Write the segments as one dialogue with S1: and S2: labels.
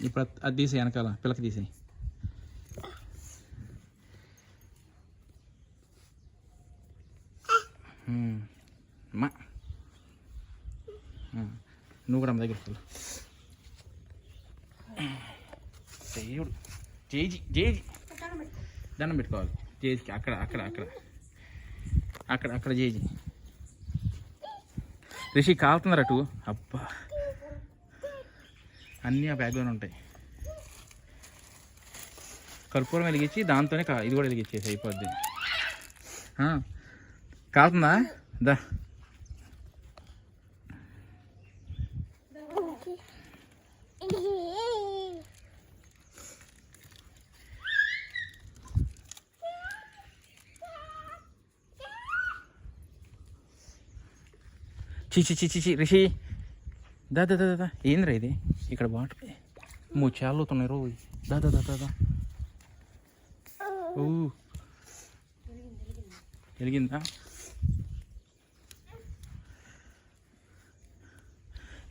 S1: ఇప్పుడు అది తీసేయి, వెనకాల పిల్లకి తీసేయి. అమ్మా నువ్వు కూడా అమ్మ దగ్గరికి వెళ్ళు. దేవుడు జేజీ జేజీ దండం పెట్టుకోవాలి జేజీకి. అక్కడ అక్కడ అక్కడ అక్కడ అక్కడ జేజీ. రిషి కాలుతున్నారు అటు. అబ్బా అన్నీ ఆ బ్యాగ్లోనే ఉంటాయి. కర్పూరం వెలిగించి దాంతోనే ఇది కూడా వెలిగించేసి అయిపోద్ది. కాలుతుందా? దా చిచి చిచి చి రిషి దా దా దా దా. ఏంద్రా ఇది? ఇక్కడ వాటర్ చాలా అవుతున్నాయి రోజు. దా దా దా దా. ఓ వెలిగిందా?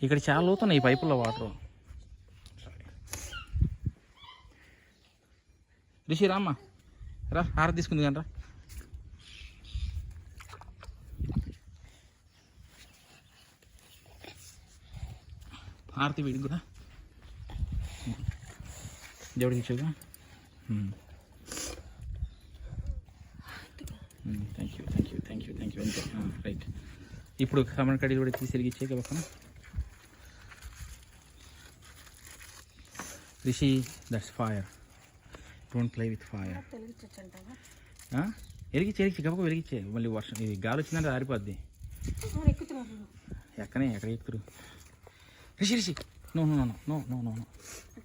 S1: ఇక్కడ చాలా అవుతున్నాయి ఈ పైపుల్లో వాటర్. రిషి రామ్మా రా, హారతి తీసుకుంది కానీ రా. హారతి వీడికి కూడా దేవుడికి ఇచ్చేదా? Thank you thank you thank you thank you. అంతే రైట్. ఇప్పుడు కమన్ కడీలు కూడా తీసి వెలిగించే పక్కన. Rishi that's fire, don't play with fire. వెలిగించే గబక వెలిగించే. మళ్ళీ వర్షం ఇది గాలి వచ్చిందంటే ఆరిపోద్ది. ఎక్కనే ఎక్కడ ఎక్కుతురు? Rishi Rishi no no no no no no no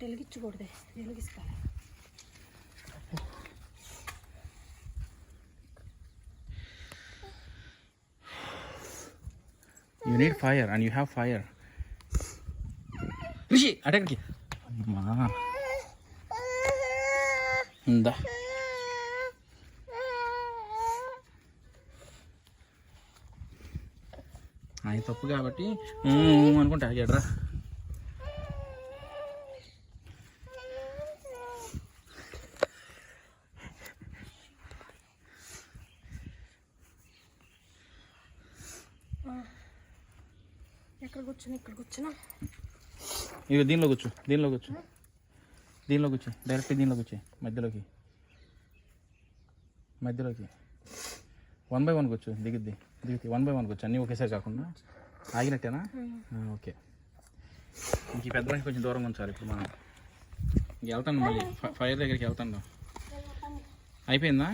S2: వెలిగించకూడదే, వెలిగిస్తాను.
S1: You need fire and you have fire. Rishi, attack ki. Amma. Inda. ఆయన తప్పు కాబట్టి అనుకుంటా ఆగాడ్రా.
S2: ఎక్కడ కూర్చున్నా? ఇక్కడ కూర్చున్నా.
S1: ఇక దీనిలో కూర్చో, దీనిలో కూర్చో, దీనిలో కూర్చో, డైరెక్ట్ దీనిలో కూర్చో. మధ్యలోకి మధ్యలోకి 1 by 1 కూర్చో. దిగుద్ది 1 by 1 కూర్చో, అన్నీ ఒకేసారి కాకుండా. ఆగినట్టేనా? ఓకే. ఇంక ఈ పెద్ద కొంచెం దూరంగా ఉంచాలి. ఇప్పుడు మనం ఇంక వెళ్తాను, మళ్ళీ ఫైర్ దగ్గరికి వెళ్తాను. అయిపోయిందా?